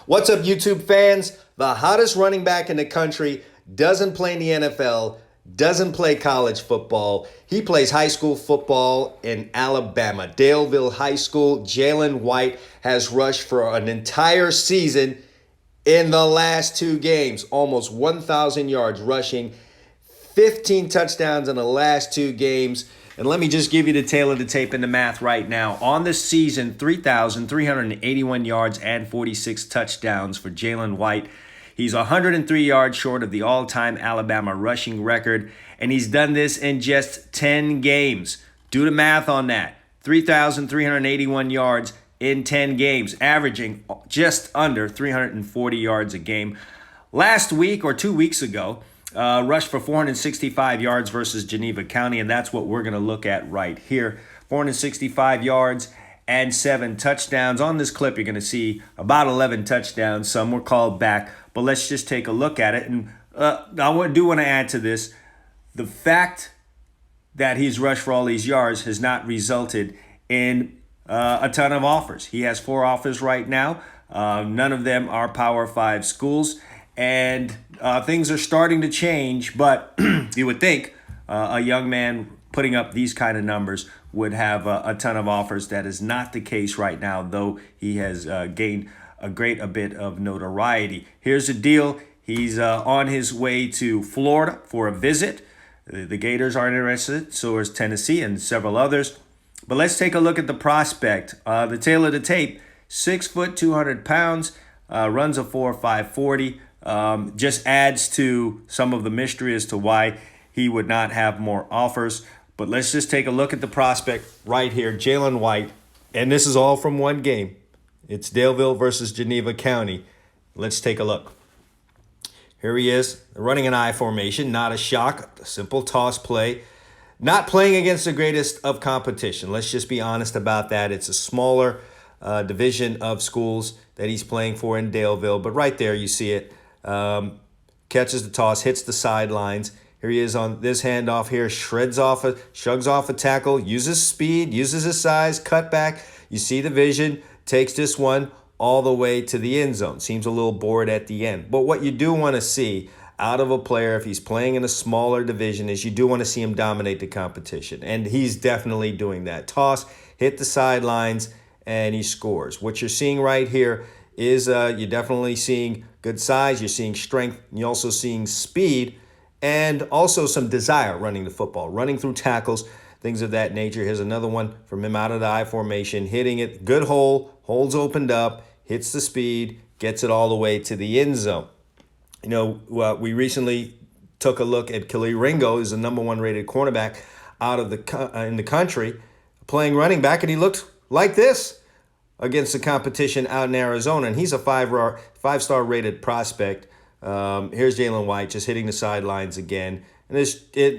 What's up, YouTube fans? The hottest running back in the country doesn't play in the NFL, doesn't play college football. He plays high school football in Alabama. Daleville High School. Jalen White has rushed for an entire season in the last 2 games. Almost 1,000 yards rushing, 15 touchdowns in the last 2 games. And let me just give you the tail of the tape and the math right now. On the season, 3,381 yards and 46 touchdowns for Jalen White. He's 103 yards short of the all-time Alabama rushing record, and he's done this in just 10 games. Do the math on that. 3,381 yards in 10 games, averaging just under 340 yards a game. Last week or 2 weeks ago, rushed for 465 yards versus Geneva County, and that's what we're going to look at right here. 465 yards and 7 touchdowns. On this clip, you're going to see about 11 touchdowns. Some were called back, but let's just take a look at it. And I do want to add to this, the fact that he's rushed for all these yards has not resulted in a ton of offers. He has 4 offers right now. None of them are Power 5 schools. And things are starting to change, but you would think a young man putting up these kind of numbers would have a ton of offers. That is not the case right now, though he has gained a bit of notoriety. Here's the deal. He's on his way to Florida for a visit. The Gators are interested, so is Tennessee and several others. But let's take a look at the prospect. The tail of the tape, 6 foot, 200 pounds, runs a 4.5 40. Just adds to some of the mystery as to why he would not have more offers. But let's just take a look at the prospect right here, Jalen White. And this is all from one game. It's Daleville versus Geneva County. Let's take a look. Here he is, running an I formation, not a shock, a simple toss play. Not playing against the greatest of competition. Let's just be honest about that. It's a smaller division of schools that he's playing for in Daleville. But right there, you see it. Catches the toss, hits the sidelines. Here he is on this handoff here, shrugs off a tackle, uses speed, uses his size, cut back. You see the vision, takes this one all the way to the end zone. Seems a little bored at the end. But what you do want to see out of a player, if he's playing in a smaller division, is you do want to see him dominate the competition. And he's definitely doing that. Toss, hit the sidelines, and he scores. What you're seeing right here is you're definitely seeing good size, you're seeing strength, and you're also seeing speed, and also some desire running the football, running through tackles, things of that nature. Here's another one from him out of the I formation, hitting it, good hole, holds opened up, hits the speed, gets it all the way to the end zone. You know, we recently took a look at Khalil Ringo, who's the number 1 rated cornerback out of in the country, playing running back, and he looked like this against the competition out in Arizona, and he's a 5-star rated prospect. Here's Jalen White just hitting the sidelines again. And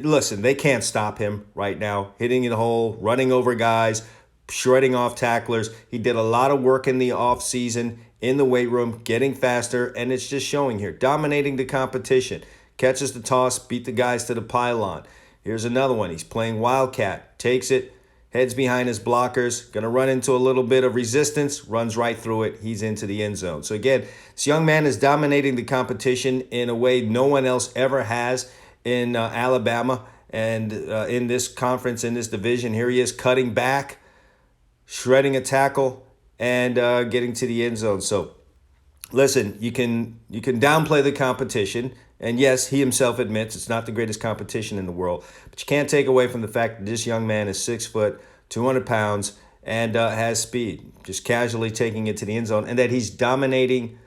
listen, they can't stop him right now. Hitting the hole, running over guys, shredding off tacklers. He did a lot of work in the offseason, in the weight room, getting faster, and it's just showing here. Dominating the competition. Catches the toss, beat the guys to the pylon. Here's another one. He's playing Wildcat. Takes it, heads behind his blockers, going to run into a little bit of resistance, runs right through it. He's into the end zone. So again, this young man is dominating the competition in a way no one else ever has in Alabama and in this conference, in this division. Here he is cutting back, shredding a tackle, and getting to the end zone. So listen, you can downplay the competition. And yes, he himself admits it's not the greatest competition in the world. But you can't take away from the fact that this young man is 6 foot, 200 pounds, and has speed. Just casually taking it to the end zone. And that he's dominating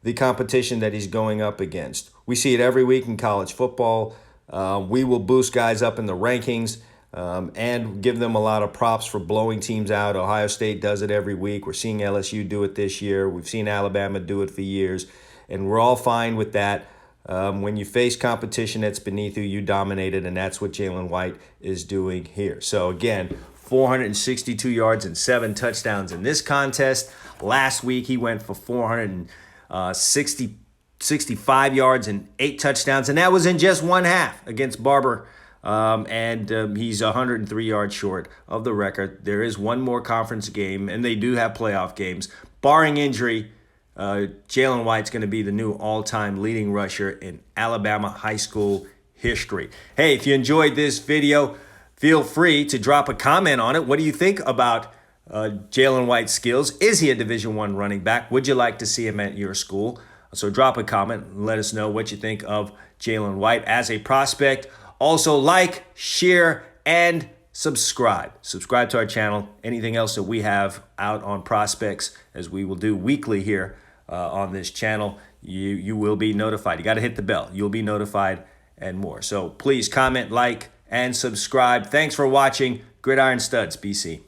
the competition that he's going up against. We see it every week in college football. We will boost guys up in the rankings and give them a lot of props for blowing teams out. Ohio State does it every week. We're seeing LSU do it this year. We've seen Alabama do it for years. And we're all fine with that. When you face competition that's beneath you, you dominate it, and that's what Jalen White is doing here. So again, 462 yards and 7 touchdowns in this contest. Last week, he went for 465 yards and 8 touchdowns, and that was in just one half against Barber. He's 103 yards short of the record. There is one more conference game, and they do have playoff games. Barring injury, Jalen White's going to be the new all-time leading rusher in Alabama high school history. Hey, if you enjoyed this video, feel free to drop a comment on it. What do you think about Jalen White's skills? Is he a Division I running back? Would you like to see him at your school? So drop a comment and let us know what you think of Jalen White as a prospect. Also, like, share, and subscribe. Subscribe to our channel. Anything else that we have out on prospects, as we will do weekly here on this channel, you will be notified. You got to hit the bell. You'll be notified and more. So please comment, like, and subscribe. Thanks for watching. Gridiron Studs, BC.